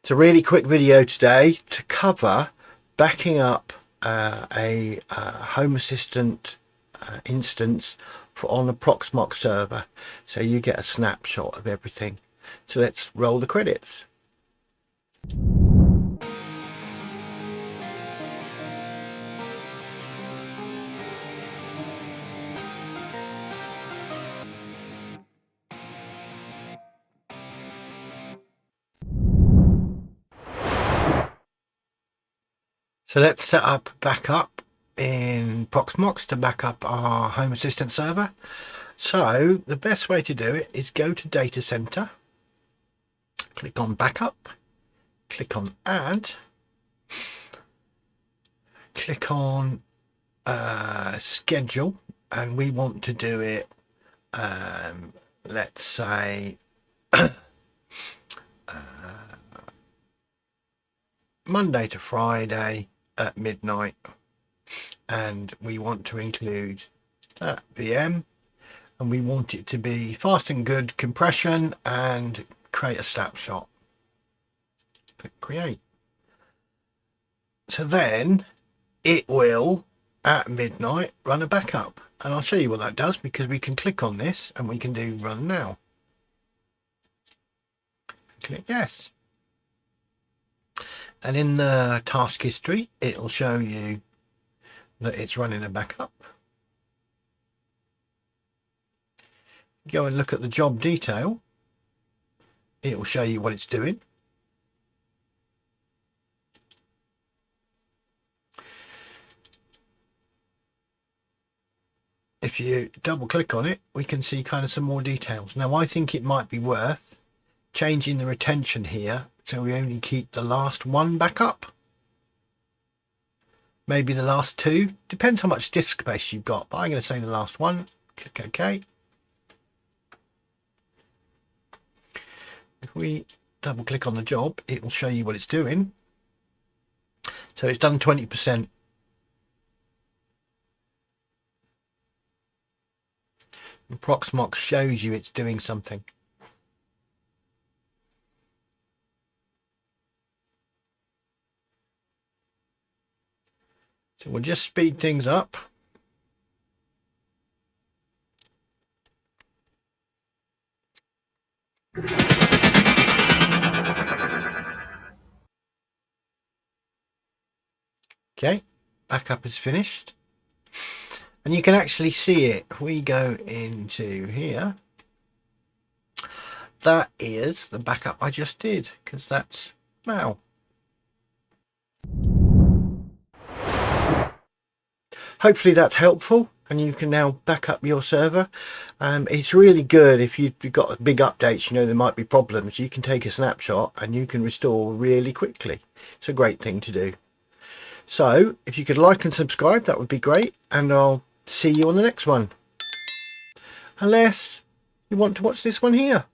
It's a really quick video today to cover backing up a Home Assistant instance on a Proxmox server, so you get a snapshot of everything. So let's roll the credits. So let's set up backup in Proxmox to back up our Home Assistant server. So the best way to do it is go to Data Center, click on Backup, click on Add, click on Schedule, and we want to do it, let's say, Monday to Friday at midnight, and we want to include that VM, and we want it to be fast and good compression, and create a snapshot. Click create. So then it will at midnight run a backup, and I'll show you what that does, because we can click on this and we can do run now. Click yes, and in the task history it will show you that it's running a backup. Go and look at the job detail, it will show you what it's doing. If you double click on it, we can see kind of some more details. Now I think it might be worth changing the retention here so we only keep the last one backup, maybe the last two, depends how much disk space you've got, but I'm going to say the last one. Click OK. If we double click on the job, it will show you what it's doing. So it's done 20%. And Proxmox shows you it's doing something. So we'll just speed things up. Okay, backup is finished. And you can actually see it. If we go into here, that is the backup I just did, because that's now. Hopefully that's helpful, and you can now back up your server. It's really good if you've got big updates, you know there might be problems. You can take a snapshot and you can restore really quickly. It's a great thing to do. So if you could like and subscribe, that would be great, and I'll see you on the next one. Unless you want to watch this one here.